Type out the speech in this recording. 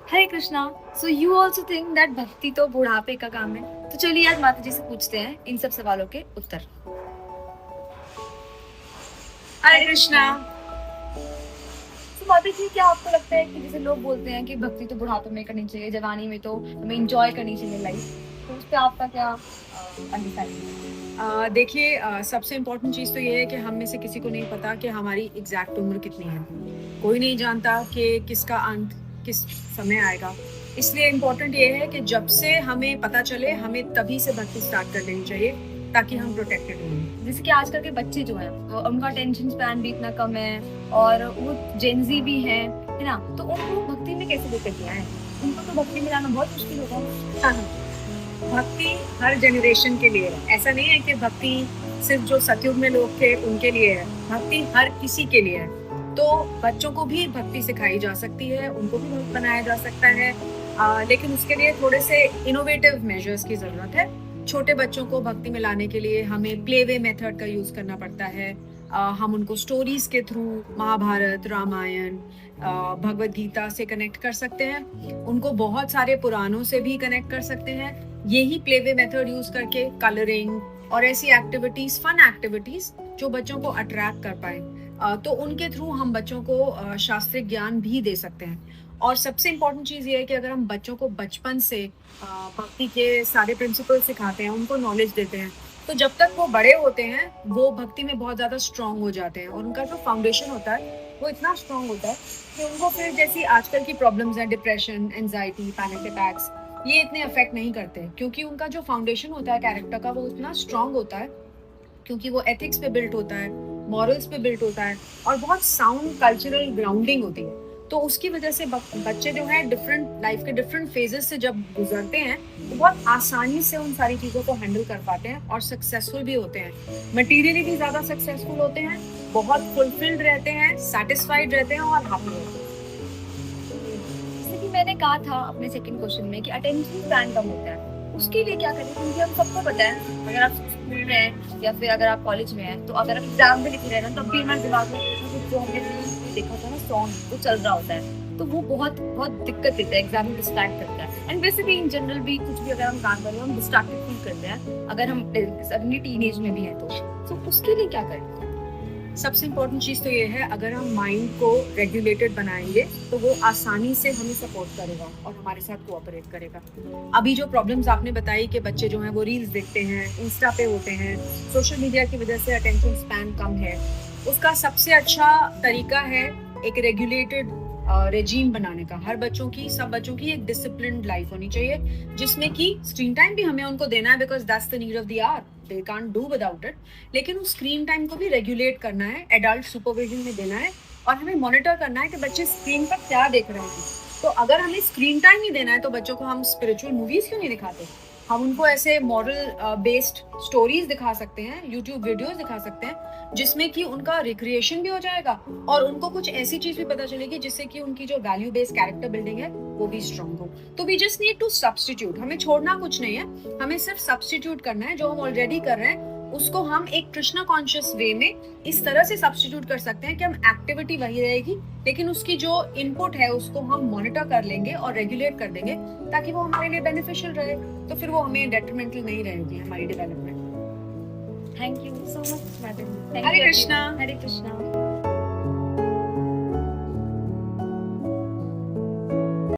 Hare Krishna. So you also think that भक्ति तो बुढ़ापे का काम है? तो चलिए आज माता जी से पूछते हैं इन सब सवालों के उत्तर। हरे हरे कृष्णा। कृष्णा। तो माता जी, क्या आपको लगता है कि जैसे लोग बोलते हैं कि भक्ति तो बुढ़ापे में करनी चाहिए, जवानी में तो हमें इंजॉय करनी चाहिए लाइफ, तो उस पे आपका क्या अंडरस्टैंडिंग है? देखिए, सबसे इम्पोर्टेंट चीज़ तो ये है कि हम में से किसी को नहीं पता कि हमारी एग्जैक्ट उम्र कितनी है। कोई नहीं जानता कि किसका अंत किस समय आएगा। इसलिए इम्पोर्टेंट ये है कि जब से हमें पता चले, हमें तभी से भक्ति स्टार्ट कर देनी चाहिए ताकि हम प्रोटेक्टेड रहें। जैसे कि आजकल के बच्चे जो हैं उनका अटेंशन स्पैन भी इतना कम है और वो जेनजी भी हैं, है ना? तो उनको भक्ति में कैसे लेकर के आए? उनको तो भक्ति में लाना बहुत मुश्किल होगा। हाँ, हाँ। भक्ति हर जनरेशन के लिए है। ऐसा नहीं है कि भक्ति सिर्फ जो सतयुग में लोग थे उनके लिए है। भक्ति हर किसी के लिए है। तो बच्चों को भी भक्ति सिखाई जा सकती है, उनको भी भक्त बनाया जा सकता है। लेकिन उसके लिए थोड़े से इनोवेटिव मेजर्स की जरूरत है। छोटे बच्चों को भक्ति में लाने के लिए हमें प्लेवे मेथड का यूज करना पड़ता है। हम उनको स्टोरीज के थ्रू महाभारत, रामायण, भगवत गीता से कनेक्ट कर सकते हैं। उनको बहुत सारे पुराणों से भी कनेक्ट कर सकते हैं। यही प्लेवे मेथड यूज करके कलरिंग और ऐसी एक्टिविटीज, फन एक्टिविटीज जो बच्चों को अट्रैक्ट कर पाए, तो उनके थ्रू हम बच्चों को शास्त्रीय ज्ञान भी दे सकते हैं। और सबसे इम्पोर्टेंट चीज ये है कि अगर हम बच्चों को बचपन से भक्ति के सारे प्रिंसिपल सिखाते हैं, उनको नॉलेज देते हैं, तो जब तक वो बड़े होते हैं वो भक्ति में बहुत ज्यादा स्ट्रांग हो जाते हैं और उनका जो फाउंडेशन होता है वो इतना स्ट्रांग होता है कि उनको फिर जैसी आजकल की प्रॉब्लम्स हैं, डिप्रेशन, एंजाइटी, पैनिक अटैक्स, ये इतने अफेक्ट नहीं करते क्योंकि उनका जो फाउंडेशन होता है कैरेक्टर का वो इतना स्ट्रांग होता है, क्योंकि वो एथिक्स पे बिल्ट होता है, मॉरल्स पे बिल्ट होता है और बहुत साउंड कल्चरल ग्राउंडिंग होती है। तो उसकी वजह से बच्चे जो है डिफरेंट लाइफ के डिफरेंट फेजेस से जब गुजरते हैं तो बहुत आसानी से उन सारी चीजों को हैंडल कर पाते हैं और सक्सेसफुल भी होते हैं। मटेरियली भी ज्यादा सक्सेसफुल होते हैं, बहुत फुलफिल्ड रहते हैं, सेटिस्फाइड रहते हैं और हैप्पी रहते हैं। जैसे कि मैंने कहा था अपने सेकंड क्वेश्चन में कि अटेंशन स्पैन कम होता है, उसके लिए क्या करें? क्योंकि हम सबको पता है अगर आप स्कूल में हैं या फिर अगर आप कॉलेज में हैं, तो अगर आप एग्जाम में लिख रहे हैं ना, तब भी हमारे दिमाग में कुछ जो हमने रील्स में देखा था ना, सॉन्ग वो चल रहा होता है, तो वो बहुत बहुत दिक्कत देता है, एग्जाम में डिस्ट्रैक्ट करता है। एंड वैसे भी इन जनरल भी कुछ भी अगर हम काम कर रहे हैं हम डिस्ट्रैक्टेड फील करते हैं, अगर हम अपनी टीनेज में भी हैं तो उसके लिए क्या करें? सबसे इम्पोर्टेंट चीज तो ये है, अगर हम माइंड को रेगुलेटेड बनाएंगे तो वो आसानी से हमें सपोर्ट करेगा और हमारे साथ कोऑपरेट करेगा। अभी जो प्रॉब्लम्स आपने बताई कि बच्चे जो हैं वो रील्स देखते हैं, इंस्टा पे होते हैं, सोशल मीडिया की वजह से अटेंशन स्पैन कम है, उसका सबसे अच्छा तरीका है एक रेगुलेटेड रेजीम बनाने का। सब बच्चों की एक डिसिप्लिन्ड लाइफ होनी चाहिए जिसमें कि स्क्रीन टाइम भी हमें उनको देना है, because that's the need of the hour, they can't do without it. लेकिन उस स्क्रीन टाइम को भी रेगुलेट करना है, एडल्ट सुपरविजन में देना है और हमें मॉनिटर करना है कि बच्चे स्क्रीन पर क्या देख रहे हैं। तो अगर हमें स्क्रीन टाइम ही देना है तो बच्चों को हम स्पिरिचुअल मूवीज क्यों नहीं दिखाते? हम उनको ऐसे मॉरल बेस्ड स्टोरीज दिखा सकते हैं, यूट्यूब वीडियोस दिखा सकते हैं जिसमें कि उनका रिक्रिएशन भी हो जाएगा और उनको कुछ ऐसी चीज भी पता चलेगी जिससे कि उनकी जो वैल्यू बेस्ड कैरेक्टर बिल्डिंग है वो भी स्ट्रांग हो। तो we just need to substitute, हमें छोड़ना कुछ नहीं है, हमें सिर्फ सब्स्टिट्यूट करना है। जो हम ऑलरेडी कर रहे हैं उसको हम एक कृष्णा कॉन्शियस वे में इस तरह से सब्स्टिट्यूट कर सकते हैं कि हम एक्टिविटी वही रहेगी लेकिन उसकी जो इनपुट है उसको हम मॉनिटर कर लेंगे और रेगुलेट कर देंगे ताकि वो हमारे लिए बेनिफिशियल रहे, तो फिर वो हमें डेट्रीमेंटल नहीं रहेगी हमारी development. Thank you so much madam. Hare Krishna. Hare Krishna.